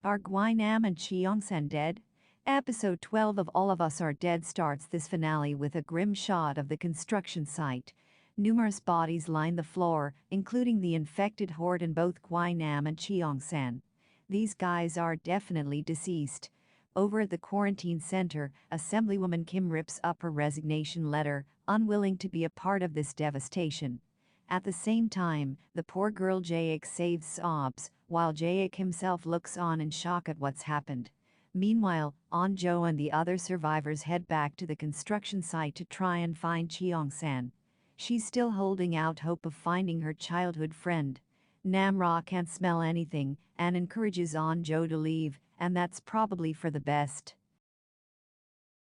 Are Gwi-Nam and Cheong-San dead? Episode 12 of All of Us Are Dead starts this finale with a grim shot of the construction site. Numerous bodies line the floor, including the infected horde in both Gwi-Nam and Cheong-San. These guys are definitely deceased. Over at the quarantine center, Assemblywoman Kim rips up her resignation letter, unwilling to be a part of this devastation. At the same time, the poor girl Jae-ik saves sobs, while Jae-ik himself looks on in shock at what's happened. Meanwhile, An-jo and the other survivors head back to the construction site to try and find Cheong-san. She's still holding out hope of finding her childhood friend. Nam-ra can't smell anything and encourages An-jo to leave, and that's probably for the best.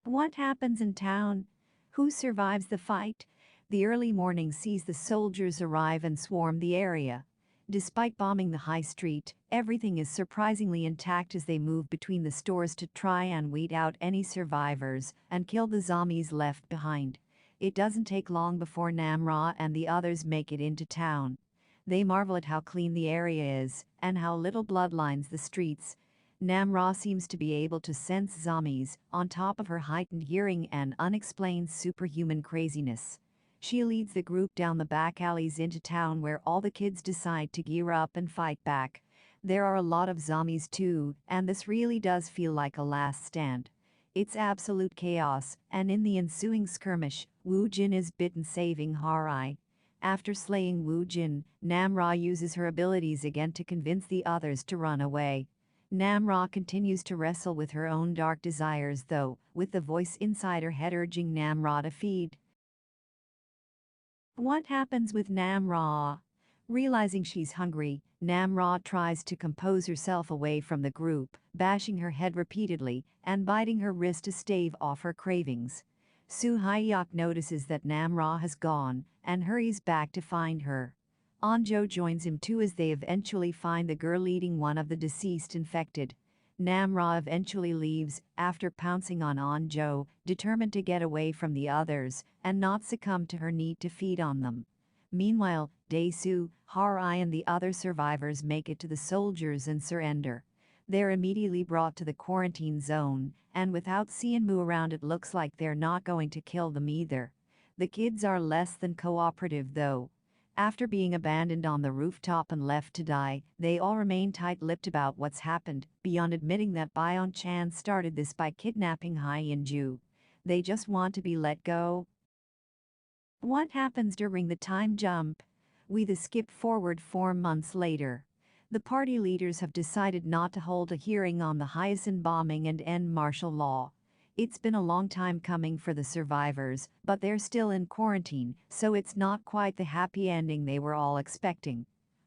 What happens in town? Who survives the fight? The early morning sees the soldiers arrive and swarm the area. Despite bombing the high street, everything is surprisingly intact as they move between the stores to try and weed out any survivors and kill the zombies left behind. It doesn't take long before Nam-ra and the others make it into town. They marvel at how clean the area is and how little blood lines the streets. Nam-ra seems to be able to sense zombies on top of her heightened hearing and unexplained superhuman craziness. She leads the group down the back alleys into town where all the kids decide to gear up and fight back. There are a lot of zombies too, and this really does feel like a last stand. It's absolute chaos, and in the ensuing skirmish, Woo-jin is bitten, saving Harai. After slaying Woo-jin, Nam-ra uses her abilities again to convince the others to run away. Nam-ra continues to wrestle with her own dark desires though, with the voice inside her head urging Nam-ra to feed. What happens with Nam-ra? Realizing she's hungry, Nam-ra tries to compose herself away from the group, bashing her head repeatedly and biting her wrist to stave off her cravings. Soo-hyuk notices that Nam-ra has gone and hurries back to find her. An-jo joins him too as they eventually find the girl leading one of the deceased infected. Nam-ra eventually leaves after pouncing on An-jo, determined to get away from the others and not succumb to her need to feed on them. Meanwhile, Dae-soo, Harai and the other survivors make it to the soldiers and surrender. They're immediately brought to the quarantine zone, and without Seon-moo around it looks like they're not going to kill them either. The kids are less than cooperative though. After being abandoned on the rooftop and left to die, they all remain tight-lipped about what's happened, beyond admitting that Byeon-chan started this by kidnapping Hyosan. They just want to be let go. What happens during the time jump? We skip forward 4 months later. The party leaders have decided not to hold a hearing on the Hyosan bombing and end martial law. It's been a long time coming for the survivors, but they're still in quarantine, so it's not quite the happy ending they were all expecting.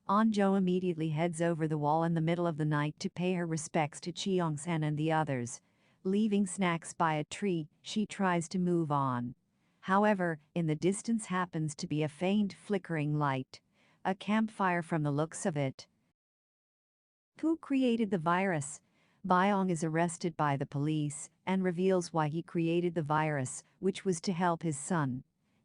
An-jo immediately heads over the wall in the middle of the night to pay her respects to Cheong-san and the others. Leaving snacks by a tree, she tries to move on. However, in the distance happens to be a faint flickering light. A campfire from the looks of it. Who created the virus? Byong is arrested by the police and reveals why he created the virus, which was to help his son.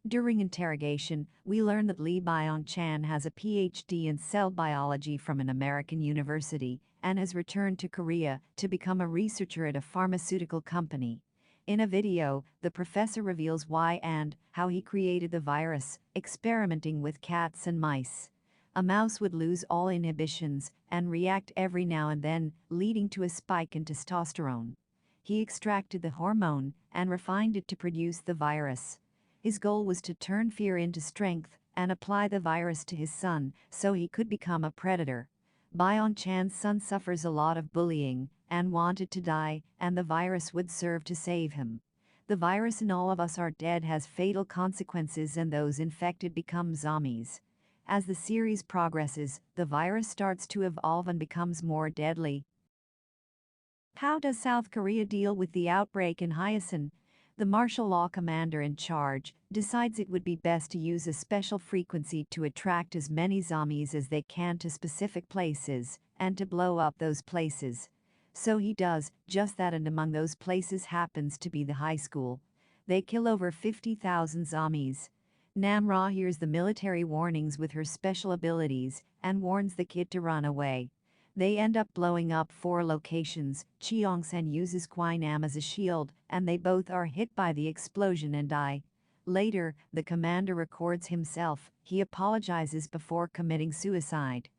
During interrogation, we learn that Lee Byong-chan has a PhD in cell biology from an American university and has returned to Korea to become a researcher at a pharmaceutical company. In a video, the professor reveals why and how he created the virus, experimenting with cats and mice. A mouse would lose all inhibitions and react every now and then, leading to a spike in testosterone. He extracted the hormone and refined it to produce the virus. His goal was to turn fear into strength and apply the virus to his son so he could become a predator. Byong-chan's son suffers a lot of bullying and wanted to die, and the virus would serve to save him. The virus in All of Us Are Dead has fatal consequences and those infected become zombies. As the series progresses, the virus starts to evolve and becomes more deadly. How does South Korea deal with the outbreak in Hyosan? The martial law commander in charge decides it would be best to use a special frequency to attract as many zombies as they can to specific places and to blow up those places. So he does just that, and among those places happens to be the high school. They kill over 50,000 zombies. Nam-ra hears the military warnings with her special abilities and warns the kid to run away. They end up blowing up 4 locations. Cheong-San uses Gwi-Nam as a shield, and they both are hit by the explosion and die. Later, the commander records himself. He apologizes before committing suicide.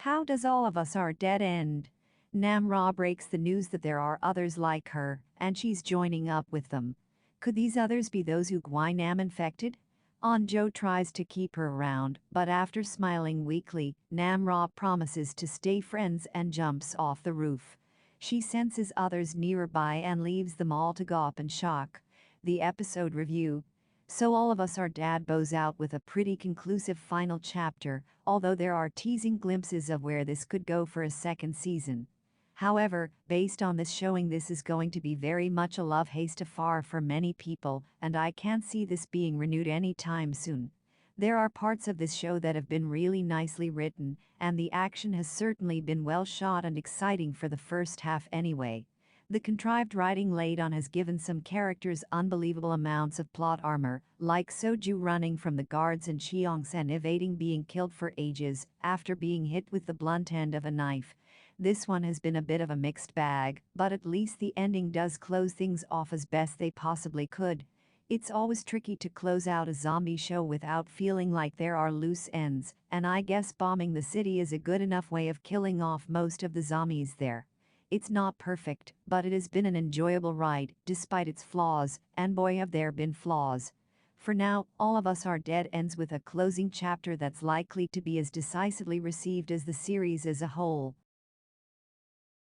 How does all of us are dead end? Nam-ra breaks the news that there are others like her, and she's joining up with them. Could these others be those who Gwi-Nam infected? An-jo tries to keep her around, but after smiling weakly, Nam-ra promises to stay friends and jumps off the roof. She senses others nearby and leaves them all to gawp in shock. The episode review. So all of us are dad bows out with a pretty conclusive final chapter, although there are teasing glimpses of where this could go for a second season. However, based on this showing, this is going to be very much a love-hate affair for many people, and I can't see this being renewed anytime soon. There are parts of this show that have been really nicely written, and the action has certainly been well shot and exciting for the first half anyway. The contrived writing laid on has given some characters unbelievable amounts of plot armor, like Soju running from the guards and Cheong-San evading being killed for ages after being hit with the blunt end of a knife. This one has been a bit of a mixed bag, but at least the ending does close things off as best they possibly could. It's always tricky to close out a zombie show without feeling like there are loose ends, and I guess bombing the city is a good enough way of killing off most of the zombies there. It's not perfect, but it has been an enjoyable ride, despite its flaws, and boy have there been flaws. For now, All of Us Are Dead ends with a closing chapter that's likely to be as decisively received as the series as a whole.